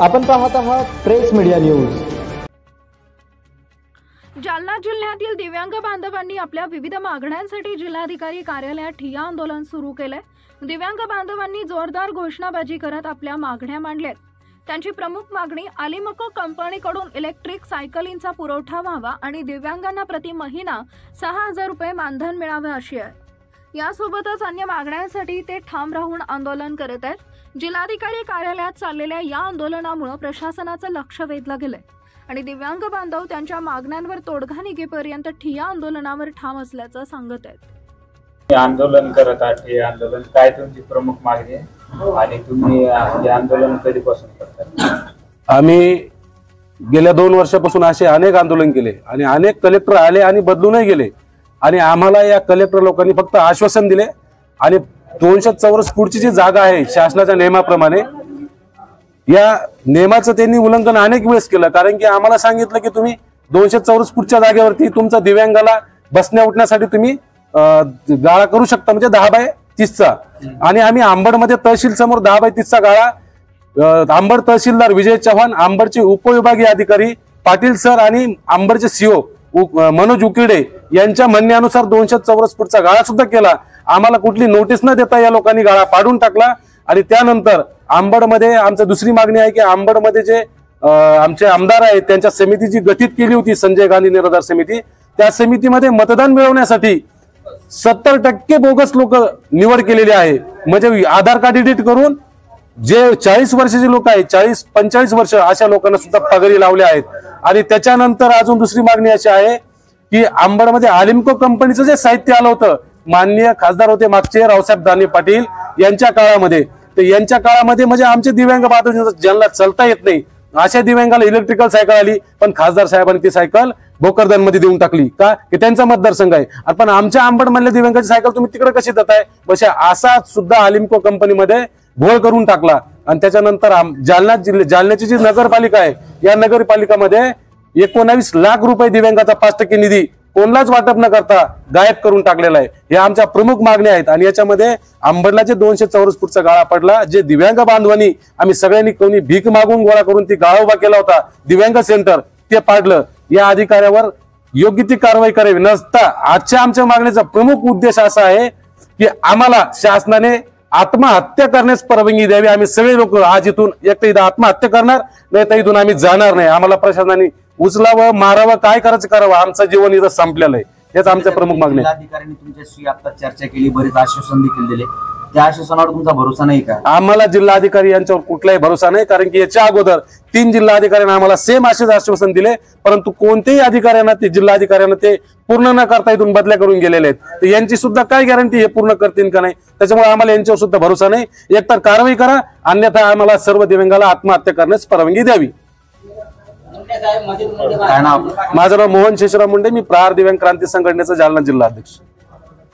आपण पाहत आहात प्रेस मीडिया न्यूज। जालना जिल्ह्यातील दिव्यांग बांधवांनी आपल्या विविध मागण्यांसाठी जिल्हाधिकारी कार्यालयात ठिय्या आंदोलन सुरू केले। दिव्यांग बांधवांनी जोरदार घोषणाबाजी करत आपल्या मागण्या मांडल्यात। त्यांची प्रमुख मागणी अलिमको कंपनीकडून इलेक्ट्रिक सायकलींचा पुरवठा व्हावा आणि दिव्यांगांना प्रति महिना 6000 रुपये मानधन मिळावे अशी आहे। यासोबतच अन्य मागण्यांसाठी ते ठाम राहून आंदोलन करत आहेत। जिल्हाधिकारी कार्यालयात चाललेल्या या आंदोलनामुळे प्रशासनाचं लक्ष वेधलं गेलंय आणि दिव्यांग बांधव त्यांच्या मागण्यांवर तोडगा निघेपर्यंत ठिय्या आंदोलनावर ठाम असल्याचं सांगत आहेत। आंदोलन करत आहात, हे आंदोलन काय तुमची प्रमुख मागणी आहे आणि तुम्ही हे आंदोलन कधीपासून करता? आम्ही गेल्या 2 वर्षापासून असे अनेक आंदोलन केले आणि अनेक कलेक्टर आले आणि बदलूनही गेले आणि आम्हाला या कलेक्टर लोकांनी फक्त आश्वासन दिले आणि 200 चौरस फूटची जी जागा आहे शासनाच्या नियमाप्रमाणे, या नियमाचं त्यांनी उल्लंघन अनेक वेळेस केलं। कारण की आम्हाला सांगितलं की तुम्ही 200 चौरस फूटच्या जागेवरती तुमचा दिव्यांगाला बसण्या उठण्यासाठी तुम्ही गाळा करू शकता, म्हणजे 10x30चा। आणि आम्ही आंबडमध्ये तहसील समोर 10x30चा गाळा, आंबड तहसीलदार विजय चव्हाण, आंबडचे उपविभागीय अधिकारी पाटील सर आणि आंबडचे सीओ मनोज उकिरडे यांच्या म्हणण्यानुसार 200 चौरस फूटचा गाळा सुद्धा केला। आम्हाला कुठली नोटीस न देता या लोकांनी गाळा पाडून टाकला आणि त्यानंतर आंबडमध्ये आमची दुसरी मागणी आहे की आंबडमध्ये जे आमचे आमदार आहेत त्यांच्या समिती जी गठीत केली होती, संजय गांधी निराधार समिती, त्या समितीमध्ये मतदान मिळवण्यासाठी 70% बोगस लोक निवड केलेली आहे। म्हणजे आधार कार्ड एडिट करून जे 40 वर्षाचे लोक आहेत, 40-45 वर्ष अशा लोकांना सुद्धा पगारी लावले आहेत। आणि त्याच्यानंतर अजून दुसरी मागणी अशी आहे की आंबडमध्ये अलिमको कंपनीचं जे साहित्य आलं होतं, माननीय खासदार होते मागचे रावसाहेब दानवे पाटील यांच्या काळामध्ये, तर यांच्या काळामध्ये म्हणजे आमचे दिव्यांग बांधव ज्यांना चालता येत नाही अशा दिव्यांगाला इलेक्ट्रिकल सायकल आली, पण खासदार साहेबांनी ती सायकल भोकरदनमध्ये देऊन टाकली का की त्यांचा मतदारसंघ आहे। पण आमच्या आंबडमधल्या दिव्यांगाची सायकल तुम्ही तिकडे कशी देताय? बस असा सुद्धा अलिमको कंपनीमध्ये घोळ करून टाकला। आणि त्याच्यानंतर जालन्याची जी नगरपालिका आहे, या नगरपालिकामध्ये 19 लाख रुपये दिव्यांगाचा 5% निधी कोणालाच वाटप न करता गायब करून टाकलेला आहे। हे आमच्या प्रमुख मागण्या आहेत आणि याच्यामध्ये आंबडला जे 200 चौरस फूटचा गाळा पडला, जे दिव्यांग बांधवांनी आम्ही सगळ्यांनी कोणी भीक मागून गोळा करून ती गाळा उभा केला होता दिव्यांग सेंटर, ते पाडलं। या अधिकाऱ्यावर योग्य ती कारवाई करावी नसता आजच्या आमच्या मागणीचा प्रमुख उद्देश असा आहे की आम्हाला शासनाने आत्महत्या करण्यास परवानगी द्यावी। आम्ही सगळे लोक आज इथून एक तर इथं आत्महत्या करणार, नाही तर इथून आम्ही जाणार नाही। आम्हाला प्रशासनाने उचलावं, मारावं, काय करायचं करावं, आमचं जीवन इथं संपलेलं आहे। हेच आमच्या प्रमुख मागणी आहे। जिल्हाधिकाऱ्यांनी तुमच्याशी आता चर्चा केली, बरेच आश्वासन देखील दिले, त्या आश्वासनावर तुमचा भरोसा नाही का? आम्हाला जिल्हाधिकारी यांच्यावर कुठलाही भरोसा नाही, कारण की याच्या अगोदर 3 जिल्हाधिकाऱ्यांनी आम्हाला सेम असेच आश्वासन दिले, परंतु कोणत्याही अधिकाऱ्यांना ते जिल्हाधिकाऱ्यांना ते पूर्ण न करता इथून बदल्या करून गेलेले आहेत। तर यांची सुद्धा काय गॅरंटी हे पूर्ण करतील का नाही? त्याच्यामुळे आम्हाला यांच्यावर सुद्धा भरोसा नाही। एकतर कारवाई करा, अन्यथा आम्हाला सर्व दिव्यांगाला आत्महत्या करण्यास परवानगी द्यावी। काय नाव? माझं नाव मोहन शेषराव मुंडे, मी प्रहार दिव्यांग क्रांती संघटनेचा जालना जिल्हा अध्यक्ष।